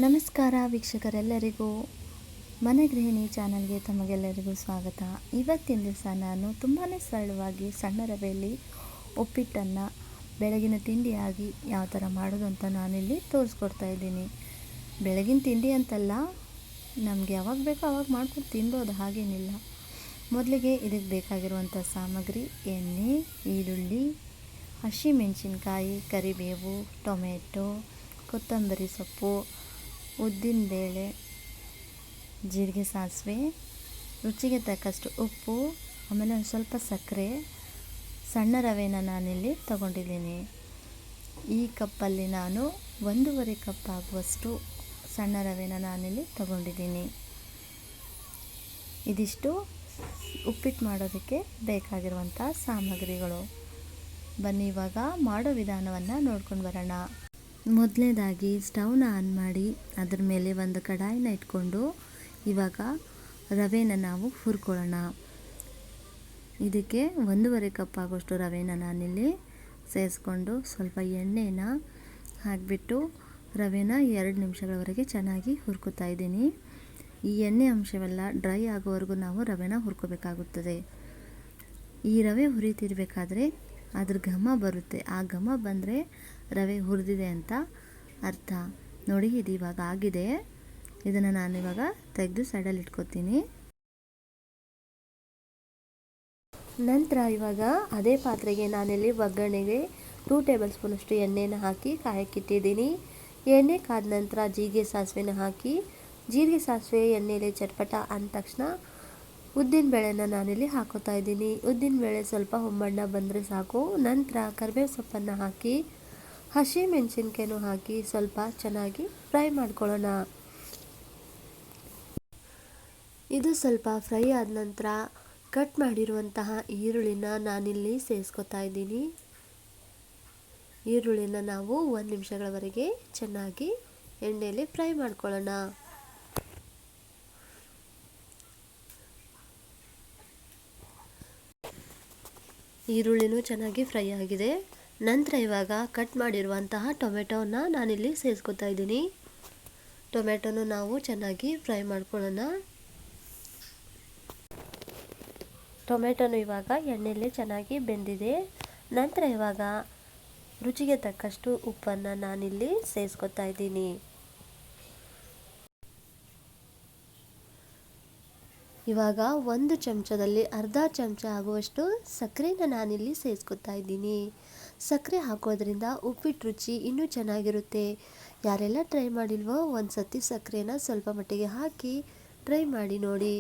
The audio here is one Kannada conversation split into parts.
ನಮಸ್ಕಾರ ವೀಕ್ಷಕರೆಲ್ಲರಿಗೂ ಮನೆ ಗೃಹಿಣಿ ಚಾನಲ್ಗೆ ತಮಗೆಲ್ಲರಿಗೂ ಸ್ವಾಗತ. ಇವತ್ತಿನ ದಿವಸ ನಾನು ತುಂಬಾ ಸರಳವಾಗಿ ಸಣ್ಣ ರವೆಯಲ್ಲಿ ಉಪ್ಪಿಟ್ಟನ್ನು ಬೆಳಗಿನ ತಿಂಡಿಯಾಗಿ ಯಾವ ಥರ ಮಾಡೋದು ಅಂತ ನಾನಿಲ್ಲಿ ತೋರಿಸ್ಕೊಡ್ತಾ ಇದ್ದೀನಿ. ಬೆಳಗಿನ ತಿಂಡಿ ಅಂತಲ್ಲ, ನಮಗೆ ಯಾವಾಗ ಬೇಕೋ ಆವಾಗ ಮಾಡ್ಕೊಂಡು ತಿನ್ಬೋದು, ಹಾಗೇನಿಲ್ಲ. ಮೊದಲಿಗೆ ಇದಕ್ಕೆ ಬೇಕಾಗಿರುವಂಥ ಸಾಮಗ್ರಿ: ಎಣ್ಣೆ, ಈರುಳ್ಳಿ, ಹಸಿಮೆಣಸಿನ್ಕಾಯಿ, ಕರಿಬೇವು, ಟೊಮೆಟೊ, ಕೊತ್ತಂಬರಿ ಸೊಪ್ಪು, ಉದ್ದಿನಬೇಳೆ, ಜೀರಿಗೆ, ಸಾಸಿವೆ, ರುಚಿಗೆ ತಕ್ಕಷ್ಟು ಉಪ್ಪು, ಆಮೇಲೆ ಒಂದು ಸ್ವಲ್ಪ ಸಕ್ಕರೆ, ಸಣ್ಣ ರವೆನ ನಾನಿಲ್ಲಿ ತಗೊಂಡಿದ್ದೀನಿ. ಈ ಕಪ್ಪಲ್ಲಿ ನಾನು 1.5 ಕಪ್ ಆಗುವಷ್ಟು ಸಣ್ಣ ರವೆನ ನಾನಿಲ್ಲಿ ತಗೊಂಡಿದ್ದೀನಿ. ಇದಿಷ್ಟು ಉಪ್ಪಿಟ್ಟು ಮಾಡೋದಕ್ಕೆ ಬೇಕಾಗಿರುವಂಥ ಸಾಮಗ್ರಿಗಳು. ಬನ್ನಿ ಇವಾಗ ಮಾಡೋ ವಿಧಾನವನ್ನು ನೋಡ್ಕೊಂಡು ಬರೋಣ. ಮೊದಲನೇದಾಗಿ ಸ್ಟವ್ನ ಆನ್ ಮಾಡಿ ಅದರ ಮೇಲೆ ಒಂದು ಕಡಾಯಿನ ಇಟ್ಕೊಂಡು ಇವಾಗ ರವೆನ ನಾವು ಹುರ್ಕೊಳ್ಳೋಣ. ಇದಕ್ಕೆ 1.5 ಕಪ್ ಆಗೋಷ್ಟು ರವೆನ ನಾನಿಲ್ಲಿ ಸೇರಿಸ್ಕೊಂಡು ಸ್ವಲ್ಪ ಎಣ್ಣೆನ ಹಾಕಿಬಿಟ್ಟು ರವೆನ 2 ನಿಮಿಷಗಳವರೆಗೆ ಚೆನ್ನಾಗಿ ಹುರ್ಕೋತಾ ಇದ್ದೀನಿ. ಈ ಎಣ್ಣೆ ಅಂಶವೆಲ್ಲ ಡ್ರೈ ಆಗೋವರೆಗೂ ನಾವು ರವೆನ ಹುರ್ಕೋಬೇಕಾಗುತ್ತದೆ. ಈ ರವೆ ಹುರಿತಿರ್ಬೇಕಾದ್ರೆ ಅದ್ರ ಘಮ ಬರುತ್ತೆ. ಆ ಘಮ ಬಂದರೆ ರವೆ ಹುರಿದಿದೆ ಅಂತ ಅರ್ಥ. ನೋಡಿ, ಇದು ಇವಾಗ ಆಗಿದೆ. ಇದನ್ನು ನಾನಿವಾಗ ತೆಗೆದು ಸೈಡಲ್ಲಿ ಇಟ್ಕೊತೀನಿ. ನಂತರ ಇವಾಗ ಅದೇ ಪಾತ್ರೆಗೆ ನಾನಿಲ್ಲಿ ಒಗ್ಗರಣೆಗೆ 2 ಟೇಬಲ್ ಸ್ಪೂನಷ್ಟು ಎಣ್ಣೆನ ಹಾಕಿ ಕಾಯಕ್ಕಿಟ್ಟಿದ್ದೀನಿ. ಎಣ್ಣೆ ಕಾದ ನಂತರ ಜೀರಿಗೆ ಸಾಸಿವೆನ ಹಾಕಿ, ಜೀರಿಗೆ ಸಾಸಿವೆ ಎಣ್ಣೆಯಲ್ಲಿ ಚಟ್ಪಟ ಅಂದ ತಕ್ಷಣ ಉದ್ದಿನಬೇಳೆನ ನಾನಿಲ್ಲಿ ಹಾಕೋತಾ ಇದ್ದೀನಿ. ಉದ್ದಿನಬೇಳೆ ಸ್ವಲ್ಪ ಹೊಂಬಣ್ಣ ಬಂದರೆ ಸಾಕು. ನಂತರ ಕರಿಬೇವು ಸೊಪ್ಪನ್ನು ಹಾಕಿ, ಹಸಿಮೆಣಸಿನ್ಕಾಯಿನೂ ಹಾಕಿ ಸ್ವಲ್ಪ ಚೆನ್ನಾಗಿ ಫ್ರೈ ಮಾಡ್ಕೊಳ್ಳೋಣ. ಇದು ಸ್ವಲ್ಪ ಫ್ರೈ ಆದ ನಂತರ ಕಟ್ ಮಾಡಿರುವಂತಹ ಈರುಳ್ಳಿನ ನಾನಿಲ್ಲಿ ಸೇರಿಸ್ಕೊತಾ ಇದ್ದೀನಿ. ಈರುಳ್ಳಿನ ನಾವು 1 ನಿಮಿಷಗಳವರೆಗೆ ಚೆನ್ನಾಗಿ ಎಣ್ಣೆಯಲ್ಲಿ ಫ್ರೈ ಮಾಡ್ಕೊಳ್ಳೋಣ. ಈರುಳ್ಳಿನೂ ಚೆನ್ನಾಗಿ ಫ್ರೈ ಆಗಿದೆ. ನಂತರ ಇವಾಗ ಕಟ್ ಮಾಡಿರುವಂತಹ ಟೊಮೆಟೊನ ನಾನಿಲ್ಲಿ ಸೇರಿಸ್ಕೊತಾ ಇದ್ದೀನಿ. ಟೊಮೆಟೊನು ನಾವು ಚೆನ್ನಾಗಿ ಫ್ರೈ ಮಾಡ್ಕೊಳ್ಳೋಣ. ಟೊಮೆಟೊನು ಇವಾಗ ಎಣ್ಣೆಯಲ್ಲಿ ಚೆನ್ನಾಗಿ ಬೆಂದಿದೆ. ನಂತರ ಇವಾಗ ರುಚಿಗೆ ತಕ್ಕಷ್ಟು ಉಪ್ಪನ್ನು ನಾನಿಲ್ಲಿ ಸೇರಿಸ್ಕೊತಾ ಇದ್ದೀನಿ. ಇವಾಗ 1 ಚಮಚದಲ್ಲಿ ಅರ್ಧ ಚಮಚ ಆಗುವಷ್ಟು ಸಕ್ಕರೆನ ನಾನಿಲ್ಲಿ ಸೇರಿಸ್ಕೊತಾ ಇದ್ದೀನಿ. ಸಕ್ಕರೆ ಹಾಕೋದ್ರಿಂದ ಉಪ್ಪಿಟ್ಟು ರುಚಿ ಇನ್ನೂ ಚೆನ್ನಾಗಿರುತ್ತೆ. ಯಾರೆಲ್ಲ ಟ್ರೈ ಮಾಡಿಲ್ವೋ ಒಂದು ಸತಿ ಸಕ್ಕರೆನ ಸ್ವಲ್ಪ ಮಟ್ಟಿಗೆ ಹಾಕಿ ಟ್ರೈ ಮಾಡಿ ನೋಡಿ.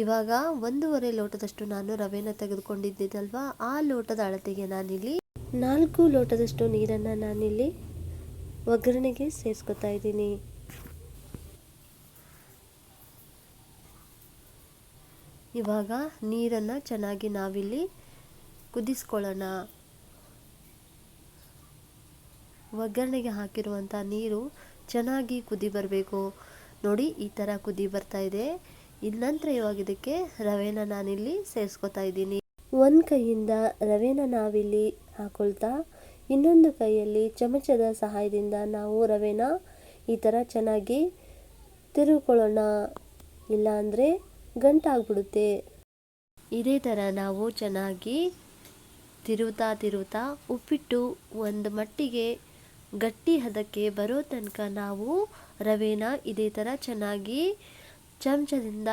ಇವಾಗ 1.5 ಲೋಟದಷ್ಟು ನಾನು ರವೆನ ತೆಗೆದುಕೊಂಡಿದ್ದಲ್ವಾ, ಆ ಲೋಟದ ಅಳತೆಗೆ ನಾನಿಲ್ಲಿ 4 ಲೋಟದಷ್ಟು ನೀರನ್ನು ನಾನಿಲ್ಲಿ ಒಗ್ಗರಣೆಗೆ ಸೇರಿಸ್ಕೊತಾ ಇದ್ದೀನಿ. ಇವಾಗ ನೀರನ್ನು ಚೆನ್ನಾಗಿ ನಾವಿಲ್ಲಿ ಕುದಿಸ್ಕೊಳ್ಳೋಣ. ಒಗ್ಗರಣೆಗೆ ಹಾಕಿರುವಂಥ ನೀರು ಚೆನ್ನಾಗಿ ಕುದಿ ಬರಬೇಕು. ನೋಡಿ, ಈ ಥರ ಕುದಿ ಬರ್ತಾ ಇದೆ. ಇನ್ನು ನಂತರ ಇವಾಗ ಇದಕ್ಕೆ ರವೆನ ನಾನಿಲ್ಲಿ ಸೇರಿಸ್ಕೊತಾ ಇದ್ದೀನಿ. ಒಂದು ಕೈಯಿಂದ ರವೆನ ನಾವಿಲ್ಲಿ ಹಾಕೊಳ್ತಾ, ಇನ್ನೊಂದು ಕೈಯಲ್ಲಿ ಚಮಚದ ಸಹಾಯದಿಂದ ನಾವು ರವೆನ ಈ ಥರ ಚೆನ್ನಾಗಿ ತಿರುಗಿಕೊಳ್ಳೋಣ, ಇಲ್ಲಾಂದರೆ ಗಂಟಾಗ್ಬಿಡುತ್ತೆ. ಇದೇ ಥರ ನಾವು ಚೆನ್ನಾಗಿ ತಿರುವುತ್ತಾ ಉಪ್ಪಿಟ್ಟು ಒಂದು ಮಟ್ಟಿಗೆ ಗಟ್ಟಿ ಹದಕ್ಕೆ ಬರೋ ತನಕ ನಾವು ರವೆನ ಇದೇ ಥರ ಚೆನ್ನಾಗಿ ಚಮಚದಿಂದ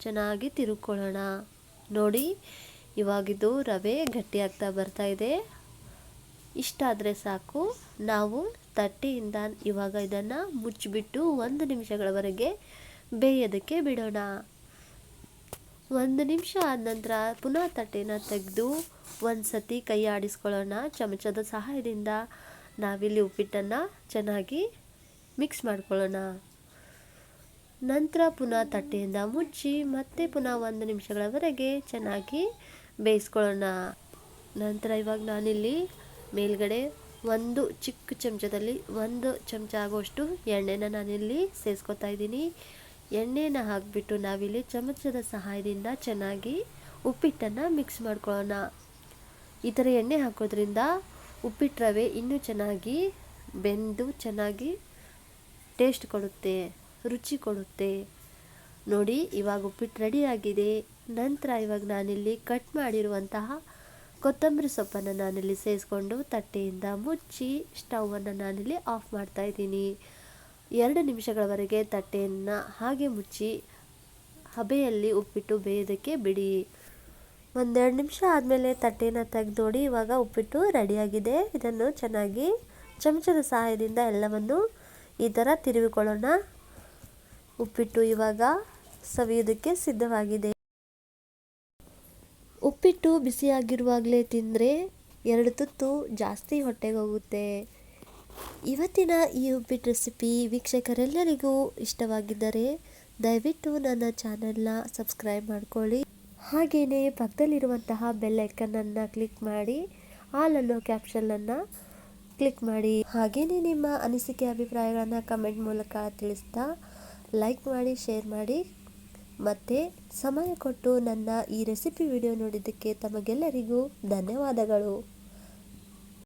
ಚೆನ್ನಾಗಿ ತಿರುಗಿಕೊಳ್ಳೋಣ. ನೋಡಿ, ಇವಾಗಿದು ರವೆ ಗಟ್ಟಿ ಆಗ್ತಾ ಬರ್ತಾ ಇದೆ. ಇಷ್ಟಾದರೆ ಸಾಕು. ನಾವು ತಟ್ಟೆಯಿಂದ ಇವಾಗ ಇದನ್ನು ಮುಚ್ಚಿಬಿಟ್ಟು 1 ನಿಮಿಷಗಳವರೆಗೆ ಬೇಯೋದಕ್ಕೆ ಬಿಡೋಣ. 1 ನಿಮಿಷ ಆದ ನಂತರ ಪುನಃ ತಟ್ಟೆನ ತೆಗೆದು ಒಂದು ಸತಿ ಕೈ ಆಡಿಸ್ಕೊಳ್ಳೋಣ. ಚಮಚದ ಸಹಾಯದಿಂದ ನಾವಿಲ್ಲಿ ಉಪ್ಪಿಟ್ಟನ್ನು ಚೆನ್ನಾಗಿ ಮಿಕ್ಸ್ ಮಾಡ್ಕೊಳ್ಳೋಣ. ನಂತರ ಪುನಃ ತಟ್ಟೆಯಿಂದ ಮುಚ್ಚಿ ಮತ್ತೆ ಪುನಃ 1 ನಿಮಿಷಗಳವರೆಗೆ ಚೆನ್ನಾಗಿ ಬೇಯಿಸ್ಕೊಳ್ಳೋಣ. ನಂತರ ಇವಾಗ ನಾನಿಲ್ಲಿ ಮೇಲ್ಗಡೆ ಒಂದು ಚಿಕ್ಕ ಚಮಚದಲ್ಲಿ 1 ಚಮಚ ಆಗುವಷ್ಟು ಎಣ್ಣೆನ ನಾನಿಲ್ಲಿ ಸೇರಿಸ್ಕೊತಾ ಇದ್ದೀನಿ. ಎಣ್ಣೆನ ಹಾಕಿಬಿಟ್ಟು ನಾವಿಲ್ಲಿ ಚಮಚದ ಸಹಾಯದಿಂದ ಚೆನ್ನಾಗಿ ಉಪ್ಪಿಟ್ಟನ್ನು ಮಿಕ್ಸ್ ಮಾಡ್ಕೊಳ್ಳೋಣ. ಈ ಥರ ಎಣ್ಣೆ ಹಾಕೋದ್ರಿಂದ ಉಪ್ಪಿಟ್ಟು ರವೆ ಇನ್ನೂ ಚೆನ್ನಾಗಿ ಬೆಂದು ಚೆನ್ನಾಗಿ ಟೇಸ್ಟ್ ಕೊಡುತ್ತೆ, ರುಚಿ ಕೊಡುತ್ತೆ. ನೋಡಿ ಇವಾಗ ಉಪ್ಪಿಟ್ಟು ರೆಡಿಯಾಗಿದೆ. ನಂತರ ಇವಾಗ ನಾನಿಲ್ಲಿ ಕಟ್ ಮಾಡಿರುವಂತಹ ಕೊತ್ತಂಬರಿ ಸೊಪ್ಪನ್ನು ನಾನಿಲ್ಲಿ ಸೇರಿಸ್ಕೊಂಡು ತಟ್ಟೆಯಿಂದ ಮುಚ್ಚಿ ಸ್ಟವನ್ನು ನಾನಿಲ್ಲಿ ಆಫ್ ಮಾಡ್ತಾ ಇದ್ದೀನಿ. 2 ನಿಮಿಷಗಳವರೆಗೆ ತಟ್ಟೆಯನ್ನು ಹಾಗೆ ಮುಚ್ಚಿ ಹಬೆಯಲ್ಲಿ ಉಪ್ಪಿಟ್ಟು ಬೇಯೋದಕ್ಕೆ ಬಿಡಿ. 1-2 ನಿಮಿಷ ಆದಮೇಲೆ ತಟ್ಟೆನ ತೆಗೆದು ನೋಡಿ, ಇವಾಗ ಉಪ್ಪಿಟ್ಟು ರೆಡಿಯಾಗಿದೆ. ಇದನ್ನು ಚೆನ್ನಾಗಿ ಚಮಚದ ಸಹಾಯದಿಂದ ಎಲ್ಲವನ್ನು ಈ ಥರ ತಿರುವಿಕೊಳ್ಳೋಣ. ಉಪ್ಪಿಟ್ಟು ಇವಾಗ ಸವಿಯೋದಕ್ಕೆ ಸಿದ್ಧವಾಗಿದೆ. ಉಪ್ಪಿಟ್ಟು ಬಿಸಿಯಾಗಿರುವಾಗಲೇ ತಿಂದರೆ 2 ತುತ್ತು ಜಾಸ್ತಿ ಹೊಟ್ಟೆಗೆ ಹೋಗುತ್ತೆ. ಇವತ್ತಿನ ಈ ಉಪ್ಪಿಟ್ಟು ರೆಸಿಪಿ ವೀಕ್ಷಕರೆಲ್ಲರಿಗೂ ಇಷ್ಟವಾಗಿದ್ದರೆ ದಯವಿಟ್ಟು ನನ್ನ ಚಾನೆಲ್ನ ಸಬ್ಸ್ಕ್ರೈಬ್ ಮಾಡ್ಕೊಳ್ಳಿ. ಹಾಗೆಯೇ ಪಕ್ಕದಲ್ಲಿರುವಂತಹ ಬೆಲ್ ಐಕನನ್ನು ಕ್ಲಿಕ್ ಮಾಡಿ ಆಲ್ ಅನ್ನೋ ಕ್ಯಾಪ್ಷನನ್ನು ಕ್ಲಿಕ್ ಮಾಡಿ. ಹಾಗೆಯೇ ನಿಮ್ಮ ಅನಿಸಿಕೆ ಅಭಿಪ್ರಾಯಗಳನ್ನು ಕಮೆಂಟ್ ಮೂಲಕ ತಿಳಿಸ್ತಾ ಲೈಕ್ ಮಾಡಿ, ಶೇರ್ ಮಾಡಿ. ಮತ್ತು ಸಮಯ ಕೊಟ್ಟು ನನ್ನ ಈ ರೆಸಿಪಿ ವಿಡಿಯೋ ನೋಡಿದ್ದಕ್ಕೆ ತಮಗೆಲ್ಲರಿಗೂ ಧನ್ಯವಾದಗಳು.